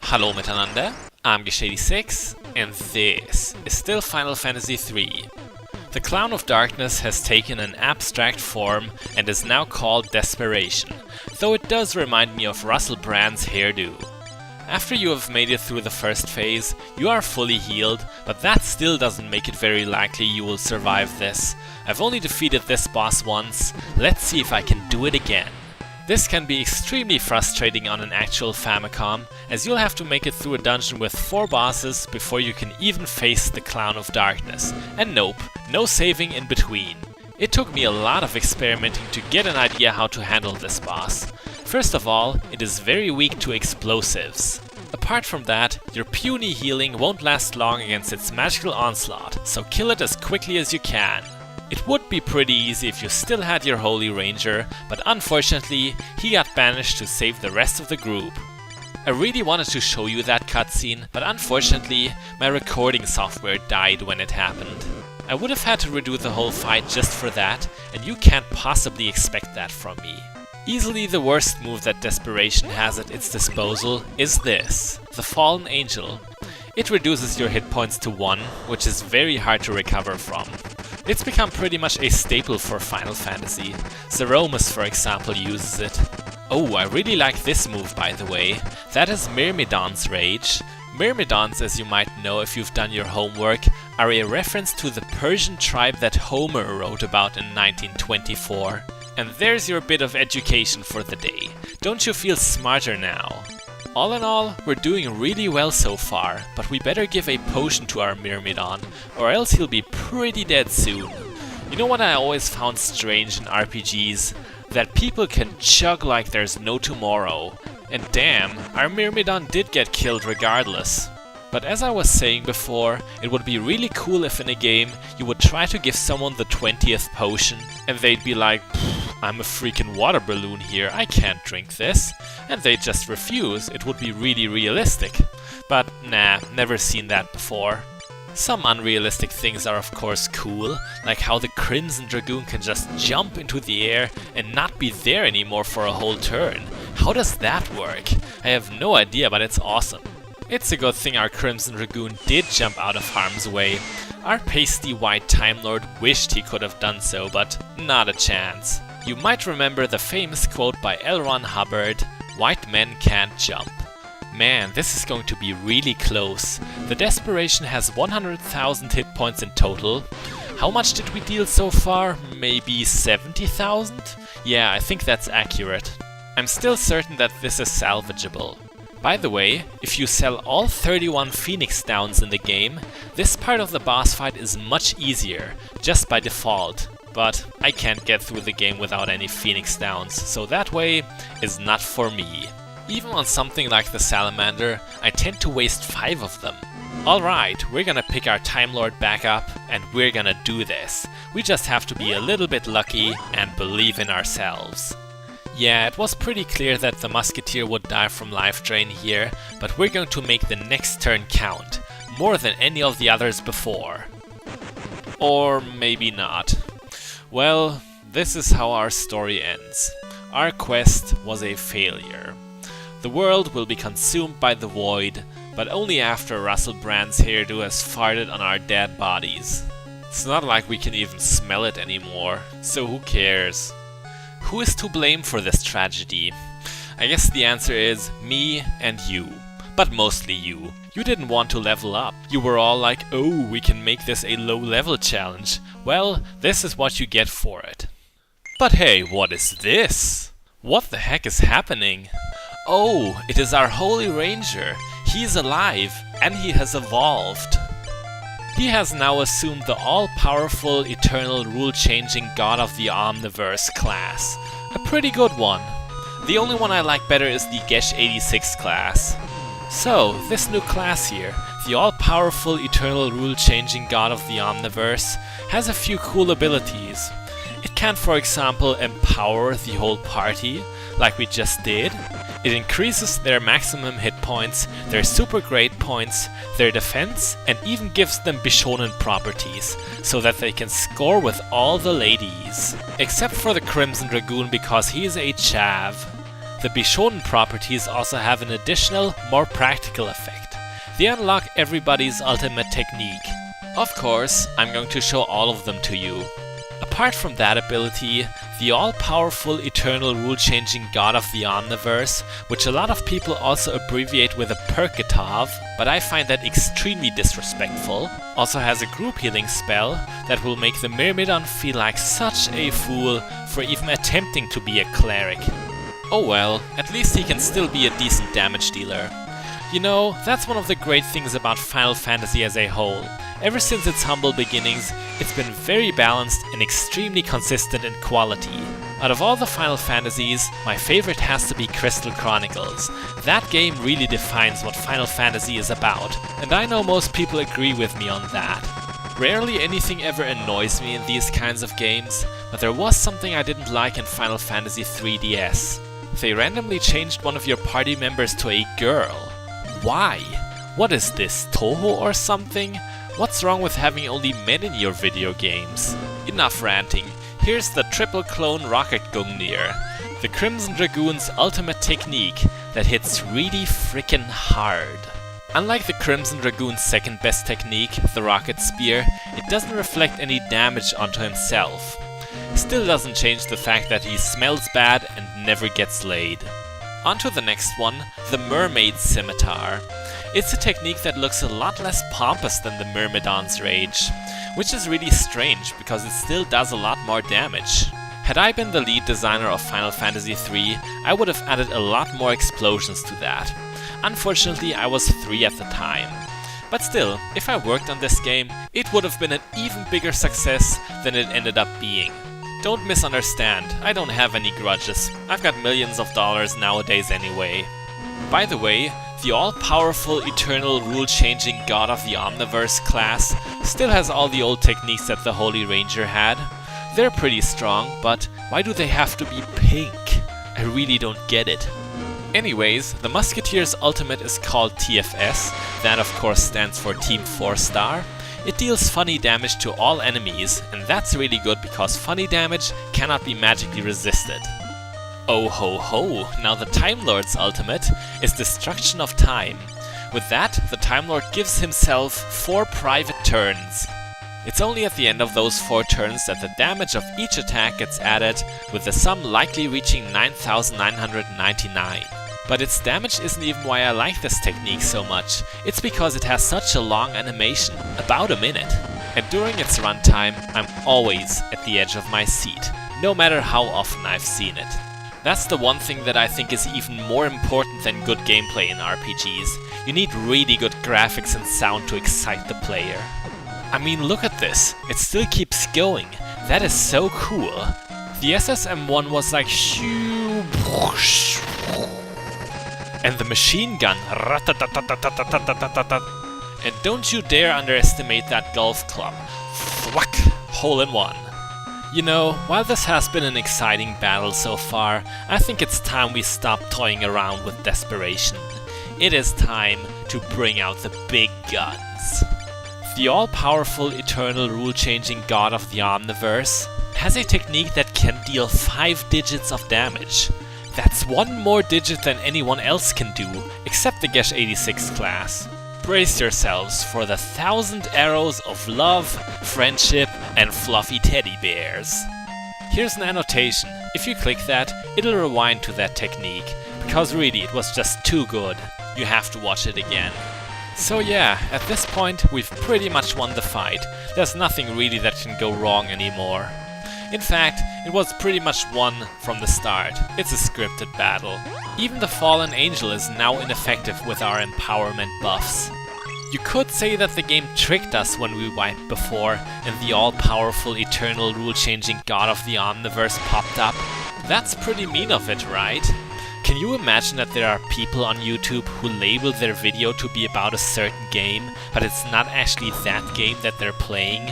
Hallo miteinander, I'm Gish86, and this is still Final Fantasy III. The Clown of Darkness has taken an abstract form and is now called Desperation, though it does remind me of Russell Brand's hairdo. After you have made it through the first phase, you are fully healed, but that still doesn't make it very likely you will survive this. I've only defeated this boss once, let's see if I can do it again. This can be extremely frustrating on an actual Famicom, as you'll have to make it through a dungeon with 4 bosses before you can even face the Clown of Darkness. And nope, no saving in between. It took me a lot of experimenting to get an idea how to handle this boss. First of all, it is very weak to explosives. Apart from that, your puny healing won't last long against its magical onslaught, so kill it as quickly as you can. It would be pretty easy if you still had your Holy Ranger, but unfortunately, he got banished to save the rest of the group. I really wanted to show you that cutscene, but unfortunately, my recording software died when it happened. I would have had to redo the whole fight just for that, and you can't possibly expect that from me. Easily the worst move that Desperation has at its disposal is this, the Fallen Angel. It reduces your hit points to 1, which is very hard to recover from. It's become pretty much a staple for Final Fantasy. Zeromus, for example, uses it. Oh, I really like this move, by the way. That is Myrmidon's Rage. Myrmidons, as you might know if you've done your homework, are a reference to the Persian tribe that Homer wrote about in 1924. And there's your bit of education for the day. Don't you feel smarter now? All in all, we're doing really well so far, but we better give a potion to our Myrmidon, or else he'll be pretty dead soon. You know what I always found strange in RPGs? That people can chug like there's no tomorrow. And damn, our Myrmidon did get killed regardless. But as I was saying before, it would be really cool if in a game you would try to give someone the 20th potion, and they'd be like, I'm a freaking water balloon here, I can't drink this. And they just refuse, it would be really realistic. But nah, never seen that before. Some unrealistic things are of course cool, like how the Crimson Dragoon can just jump into the air and not be there anymore for a whole turn. How does that work? I have no idea, but it's awesome. It's a good thing our Crimson Dragoon did jump out of harm's way. Our pasty white Time Lord wished he could have done so, but not a chance. You might remember the famous quote by L. Ron Hubbard, "White men can't jump." Man, this is going to be really close. The Desperation has 100,000 hit points in total. How much did we deal so far? Maybe 70,000? Yeah, I think that's accurate. I'm still certain that this is salvageable. By the way, if you sell all 31 Phoenix Downs in the game, this part of the boss fight is much easier, just by default. But I can't get through the game without any Phoenix Downs, so that way is not for me. Even on something like the Salamander, I tend to waste 5 of them. Alright, we're gonna pick our Time Lord back up, and we're gonna do this. We just have to be a little bit lucky and believe in ourselves. Yeah, it was pretty clear that the Musketeer would die from life drain here, but we're going to make the next turn count, more than any of the others before. Or maybe not. Well, this is how our story ends. Our quest was a failure. The world will be consumed by the void, but only after Russell Brand's hairdo has farted on our dead bodies. It's not like we can even smell it anymore, so who cares? Who is to blame for this tragedy? I guess the answer is me and you. But mostly you. You didn't want to level up. You were all like, oh, we can make this a low level challenge. Well, this is what you get for it. But hey, what is this? What the heck is happening? Oh, it is our Holy Ranger. He is alive, and he has evolved. He has now assumed the all-powerful, eternal, rule-changing God of the Omniverse class. A pretty good one. The only one I like better is the Gesh86 class. So, this new class here, the all-powerful, eternal, rule-changing God of the Omniverse, has a few cool abilities. It can, for example, empower the whole party, like we just did. It increases their maximum hit points, their super great points, their defense, and even gives them Bishonen properties, so that they can score with all the ladies. Except for the Crimson Dragoon because he is a chav. The Bishonen properties also have an additional, more practical effect. They unlock everybody's ultimate technique. Of course, I'm going to show all of them to you. Apart from that ability, the all-powerful eternal rule-changing god of the Omniverse, which a lot of people also abbreviate with a Perkatov, but I find that extremely disrespectful, also has a group healing spell that will make the Myrmidon feel like such a fool for even attempting to be a cleric. Oh well, at least he can still be a decent damage dealer. You know, that's one of the great things about Final Fantasy as a whole. Ever since its humble beginnings, it's been very balanced and extremely consistent in quality. Out of all the Final Fantasies, my favorite has to be Crystal Chronicles. That game really defines what Final Fantasy is about, and I know most people agree with me on that. Rarely anything ever annoys me in these kinds of games, but there was something I didn't like in Final Fantasy 3DS. They randomly changed one of your party members to a girl. Why? What is this, Toho or something? What's wrong with having only men in your video games? Enough ranting, here's the triple clone Rocket Gungnir, the Crimson Dragoon's ultimate technique that hits really frickin' hard. Unlike the Crimson Dragoon's second best technique, the Rocket Spear, it doesn't reflect any damage onto himself. Still doesn't change the fact that he smells bad and never gets laid. On to the next one, the Mermaid Scimitar. It's a technique that looks a lot less pompous than the Myrmidon's Rage, which is really strange because it still does a lot more damage. Had I been the lead designer of Final Fantasy III, I would have added a lot more explosions to that. Unfortunately, I was 3 at the time. But still, if I worked on this game, it would have been an even bigger success than it ended up being. Don't misunderstand, I don't have any grudges. I've got millions of dollars nowadays anyway. By the way, the all-powerful eternal rule-changing god of the Omniverse class still has all the old techniques that the Holy Ranger had. They're pretty strong, but why do they have to be pink? I really don't get it. Anyways, the Musketeer's ultimate is called TFS, that of course stands for Team 4-Star. It deals funny damage to all enemies, and that's really good because funny damage cannot be magically resisted. Oh ho ho, now the Time Lord's ultimate is Destruction of Time. With that, the Time Lord gives himself 4 private turns. It's only at the end of those 4 turns that the damage of each attack gets added, with the sum likely reaching 9,999. But its damage isn't even why I like this technique so much, it's because it has such a long animation, about a minute. And during its runtime, I'm always at the edge of my seat, no matter how often I've seen it. That's the one thing that I think is even more important than good gameplay in RPGs. You need really good graphics and sound to excite the player. I mean, look at this, it still keeps going, that is so cool. The SSM-1 was like shoo, whoosh, and the machine gun, and don't you dare underestimate that golf club. Thwack! Hole in one. You know, while this has been an exciting battle so far, I think it's time we stop toying around with desperation. It is time to bring out the big guns. The all-powerful eternal rule-changing god of the Omniverse has a technique that can deal 5 digits of damage. That's 1 more digit than anyone else can do, except the Gesh 86 class. Brace yourselves for the 1,000 arrows of love, friendship, and fluffy teddy bears. Here's an annotation. If you click that, it'll rewind to that technique, because really it was just too good. You have to watch it again. So yeah, at this point we've pretty much won the fight. There's nothing really that can go wrong anymore. In fact, it was pretty much won from the start. It's a scripted battle. Even the Fallen Angel is now ineffective with our empowerment buffs. You could say that the game tricked us when we wiped before and the all-powerful eternal rule-changing god of the Omniverse popped up. That's pretty mean of it, right? Can you imagine that there are people on YouTube who label their video to be about a certain game, but it's not actually that game that they're playing?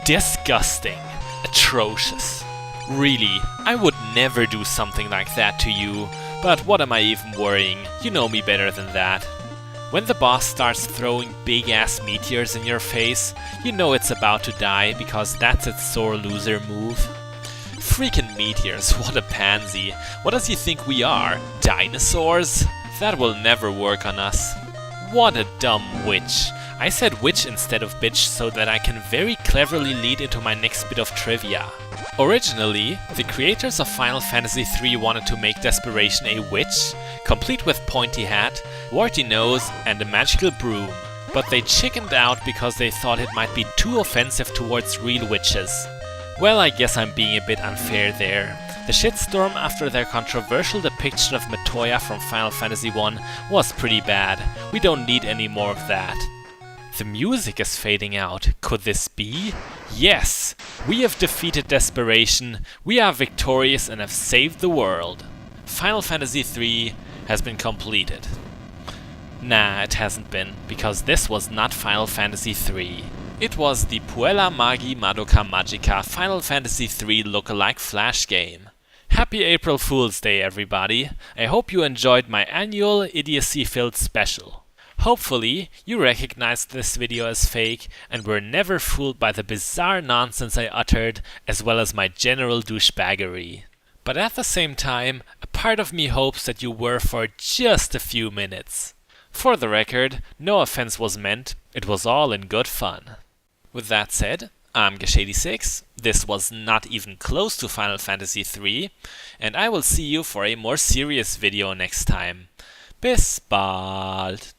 Disgusting. Atrocious. Really, I would never do something like that to you, but what am I even worrying? You know me better than that. When the boss starts throwing big-ass meteors in your face, you know it's about to die because that's its sore loser move. Freaking meteors, what a pansy. What does he think we are? Dinosaurs? That will never work on us. What a dumb witch. I said witch instead of bitch so that I can very cleverly lead into my next bit of trivia. Originally, the creators of Final Fantasy III wanted to make Desperation a witch, complete with pointy hat, warty nose and a magical broom. But they chickened out because they thought it might be too offensive towards real witches. Well, I guess I'm being a bit unfair there. The shitstorm after their controversial depiction of Matoya from Final Fantasy I was pretty bad. We don't need any more of that. The music is fading out. Could this be? Yes! We have defeated Desperation, we are victorious and have saved the world. Final Fantasy III has been completed. Nah, it hasn't been, because this was not Final Fantasy III. It was the Puella Magi Madoka Magica Final Fantasy III lookalike flash game. Happy April Fool's Day, everybody! I hope you enjoyed my annual idiocy-filled special. Hopefully, you recognized this video as fake and were never fooled by the bizarre nonsense I uttered, as well as my general douchebaggery. But at the same time, a part of me hopes that you were for just a few minutes. For the record, no offense was meant, it was all in good fun. With that said, I'm Gesh86, this was not even close to Final Fantasy III, and I will see you for a more serious video next time. Bis bald!